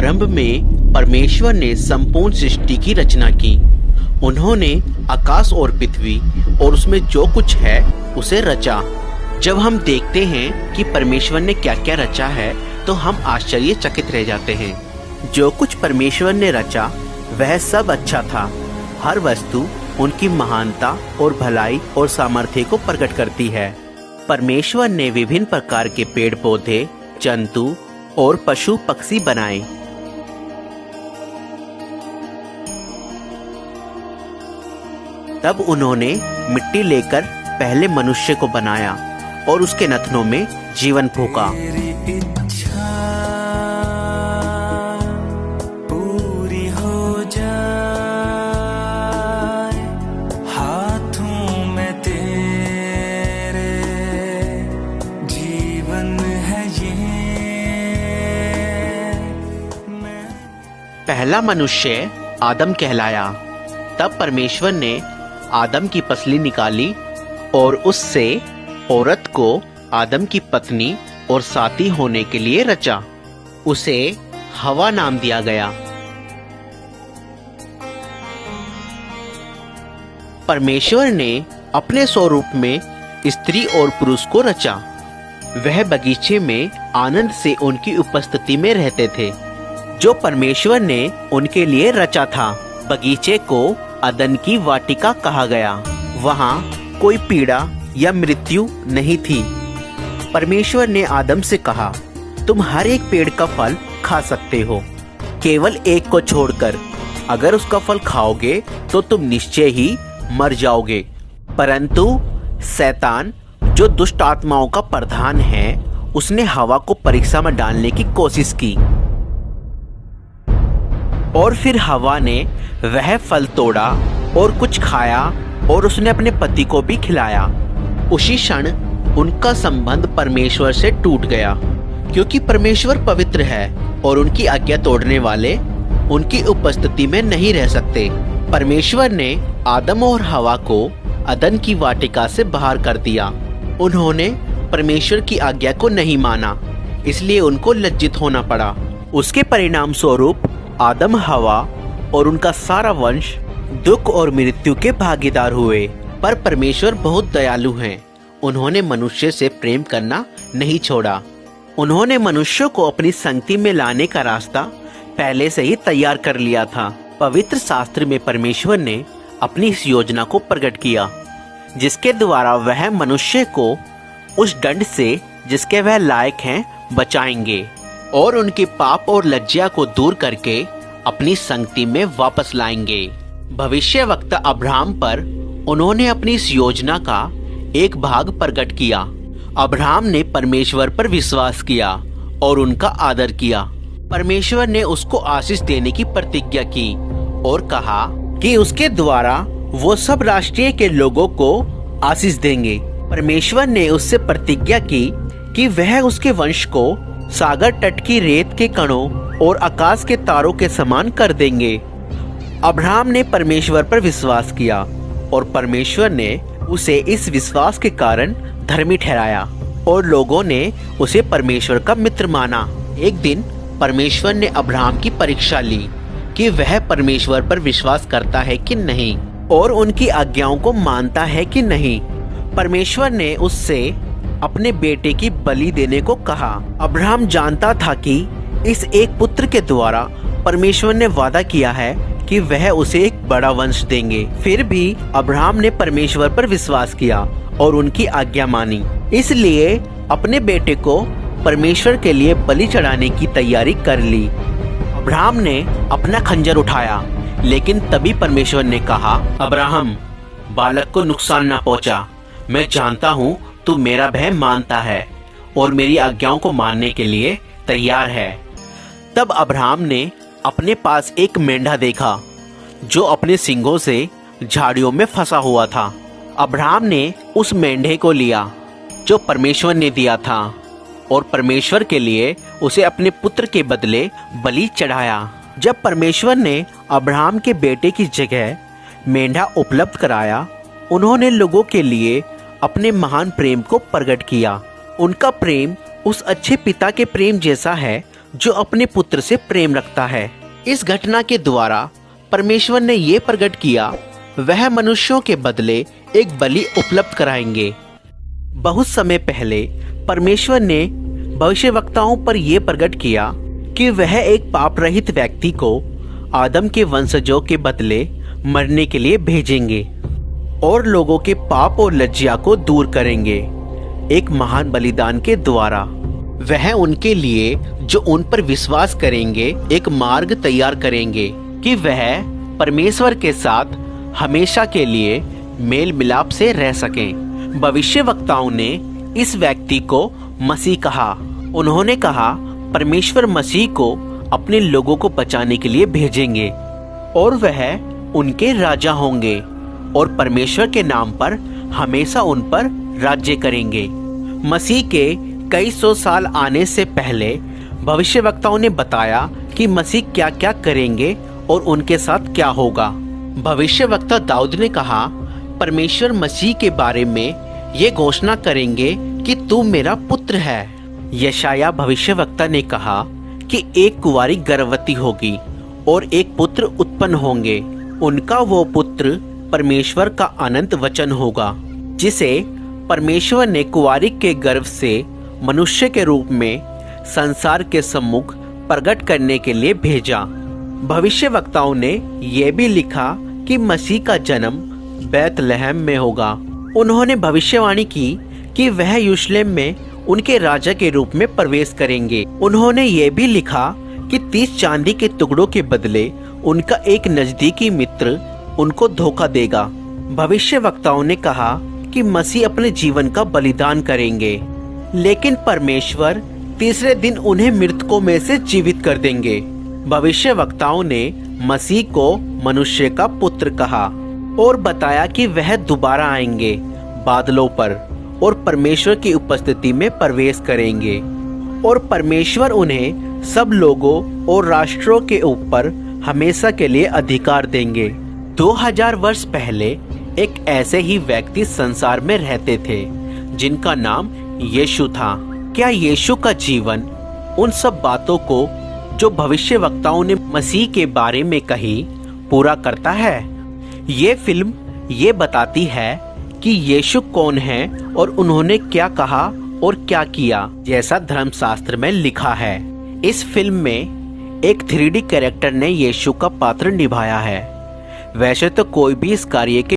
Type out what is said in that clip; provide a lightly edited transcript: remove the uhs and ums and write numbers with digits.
आरंभ में परमेश्वर ने संपूर्ण सृष्टि की रचना की। उन्होंने आकाश और पृथ्वी और उसमें जो कुछ है उसे रचा। जब हम देखते हैं कि परमेश्वर ने क्या क्या रचा है तो हम आश्चर्यचकित रह जाते हैं। जो कुछ परमेश्वर ने रचा वह सब अच्छा था। हर वस्तु उनकी महानता और भलाई और सामर्थ्य को प्रकट करती है। परमेश्वर ने विभिन्न प्रकार के पेड़ पौधे, जंतु और पशु पक्षी बनाए। तब उन्होंने मिट्टी लेकर पहले मनुष्य को बनाया और उसके नथनों में जीवन फूंका। पूरी हो जाए, हाथों में तेरे जीवन है ये। पहला मनुष्य आदम कहलाया। तब परमेश्वर ने आदम की पसली निकाली और उससे औरत को आदम की पत्नी और साथी होने के लिए रचा। उसे हवा नाम दिया गया। परमेश्वर ने अपने स्वरूप में स्त्री और पुरुष को रचा। वह बगीचे में आनंद से उनकी उपस्थिति में रहते थे जो परमेश्वर ने उनके लिए रचा था। बगीचे को अदन की वाटिका कहा गया। वहाँ कोई पीड़ा या मृत्यु नहीं थी। परमेश्वर ने आदम से कहा, तुम हर एक पेड़ का फल खा सकते हो, केवल एक को छोड़कर। अगर उसका फल खाओगे तो तुम निश्चय ही मर जाओगे। परंतु शैतान, जो दुष्ट आत्माओं का प्रधान है, उसने हवा को परीक्षा में डालने की कोशिश की और फिर हवा ने वह फल तोड़ा और कुछ खाया और उसने अपने पति को भी खिलाया। उसी क्षण उनका संबंध परमेश्वर से टूट गया, क्योंकि परमेश्वर पवित्र है और उनकी आज्ञा तोड़ने वाले उनकी उपस्थिति में नहीं रह सकते। परमेश्वर ने आदम और हवा को अदन की वाटिका से बाहर कर दिया। उन्होंने परमेश्वर की आज्ञा को नहीं माना, इसलिए उनको लज्जित होना पड़ा। उसके परिणाम स्वरूप आदम, हवा और उनका सारा वंश दुख और मृत्यु के भागीदार हुए। पर परमेश्वर बहुत दयालु हैं। उन्होंने मनुष्य से प्रेम करना नहीं छोड़ा। उन्होंने मनुष्य को अपनी संगति में लाने का रास्ता पहले से ही तैयार कर लिया था। पवित्र शास्त्र में परमेश्वर ने अपनी इस योजना को प्रकट किया, जिसके द्वारा वह मनुष्य को उस दंड से जिसके वह लायक हैं बचाएंगे और उनके पाप और लज्जा को दूर करके अपनी संगति में वापस लाएंगे। भविष्यवक्ता अब्राहम पर उन्होंने अपनी इस योजना का एक भाग प्रकट किया। अब्राहम ने परमेश्वर पर विश्वास किया और उनका आदर किया। परमेश्वर ने उसको आशीष देने की प्रतिज्ञा की और कहा कि उसके द्वारा वो सब राष्ट्रीय के लोगों को आशीष देंगे। परमेश्वर ने उससे प्रतिज्ञा की कि वह उसके वंश को सागर तट की रेत के कणों और आकाश के तारों के समान कर देंगे। अब्राहम ने परमेश्वर पर विश्वास किया और परमेश्वर ने उसे इस विश्वास के कारण धर्मी ठहराया और लोगों ने उसे परमेश्वर का मित्र माना। एक दिन परमेश्वर ने अब्राहम की परीक्षा ली कि वह परमेश्वर पर विश्वास करता है कि नहीं और उनकी आज्ञाओं को मानता है कि नहीं। परमेश्वर ने उससे अपने बेटे की बलि देने को कहा। अब्राहम जानता था कि इस एक पुत्र के द्वारा परमेश्वर ने वादा किया है कि वह उसे एक बड़ा वंश देंगे। फिर भी अब्राहम ने परमेश्वर पर विश्वास किया और उनकी आज्ञा मानी, इसलिए अपने बेटे को परमेश्वर के लिए बलि चढ़ाने की तैयारी कर ली। अब्राहम ने अपना खंजर उठाया, लेकिन तभी परमेश्वर ने कहा, अब्राहम, बालक को नुकसान न पहुंचा। मैं जानता हूँ तू मेरा भय मानता है और मेरी आज्ञाओं को मानने के लिए तैयार है। तब अब्राहम ने अपने पास एक मेंढा देखा जो अपने सींगों से झाड़ियों में फंसा हुआ था। अब्राहम ने उस मेंढे को लिया जो परमेश्वर ने दिया था और परमेश्वर के लिए उसे अपने पुत्र के बदले बलि चढ़ाया। जब परमेश्वर ने अब्राहम के बेटे की जगह मेंढा उपलब्ध कराया, उन्होंने लोगों के लिए अपने महान प्रेम को प्रकट किया। उनका प्रेम उस अच्छे पिता के प्रेम जैसा है जो अपने पुत्र से प्रेम रखता है। इस घटना के द्वारा परमेश्वर ने ये प्रकट किया वह मनुष्यों के बदले एक बलि उपलब्ध कराएंगे। बहुत समय पहले परमेश्वर ने भविष्यवक्ताओं पर यह प्रकट किया कि वह एक पाप रहित व्यक्ति को आदम के वंशजों के बदले मरने के लिए भेजेंगे और लोगों के पाप और लज्जा को दूर करेंगे एक महान बलिदान के द्वारा। वह उनके लिए जो उन पर विश्वास करेंगे एक मार्ग तैयार करेंगे कि वह परमेश्वर के साथ हमेशा के लिए मेल मिलाप से रह सकें। भविष्यवक्ताओं ने इस व्यक्ति को मसीह कहा। उन्होंने कहा परमेश्वर मसीह को अपने लोगों को बचाने के लिए भेजेंगे और वह उनके राजा होंगे और परमेश्वर के नाम पर हमेशा उन पर राज्य करेंगे। मसीह के कई सौ साल आने से पहले भविष्यवक्ताओं ने बताया कि मसीह क्या क्या करेंगे और उनके साथ क्या होगा। भविष्यवक्ता दाऊद ने कहा परमेश्वर मसीह के बारे में ये घोषणा करेंगे कि तू मेरा पुत्र है। यशाया भविष्यवक्ता ने कहा कि एक कुंवारी गर्भवती होगी और एक पुत्र उत्पन्न होंगे। उनका वो पुत्र परमेश्वर का अनंत वचन होगा जिसे परमेश्वर ने कुंवारी के गर्भ से मनुष्य के रूप में संसार के सम्मुख प्रकट करने के लिए भेजा। भविष्यवक्ताओं ने यह भी लिखा कि मसीह का जन्म बैतलहम में होगा। उन्होंने भविष्यवाणी की कि वह यरूशलेम में उनके राजा के रूप में प्रवेश करेंगे। उन्होंने ये भी लिखा कि 30 चांदी के टुकड़ों के बदले उनका एक नजदीकी मित्र उनको धोखा देगा। भविष्यवक्ताओं ने कहा कि मसीह अपने जीवन का बलिदान करेंगे, लेकिन परमेश्वर तीसरे दिन उन्हें मृतकों में से जीवित कर देंगे। भविष्यवक्ताओं ने मसीह को मनुष्य का पुत्र कहा और बताया कि वह दोबारा आएंगे बादलों पर और परमेश्वर की उपस्थिति में प्रवेश करेंगे और परमेश्वर उन्हें सब लोगों और राष्ट्रों के ऊपर हमेशा के लिए अधिकार देंगे। 2000 वर्ष पहले एक ऐसे ही व्यक्ति संसार में रहते थे जिनका नाम यीशु था। क्या यीशु का जीवन उन सब बातों को जो भविष्यवक्ताओं ने मसीह के बारे में कही पूरा करता है? ये फिल्म ये बताती है कि यीशु कौन है और उन्होंने क्या कहा और क्या किया, जैसा धर्मशास्त्र में लिखा है। इस फिल्म में एक 3D कैरेक्टर ने यीशु का पात्र निभाया है। वैसे तो कोई भी इस कार्य के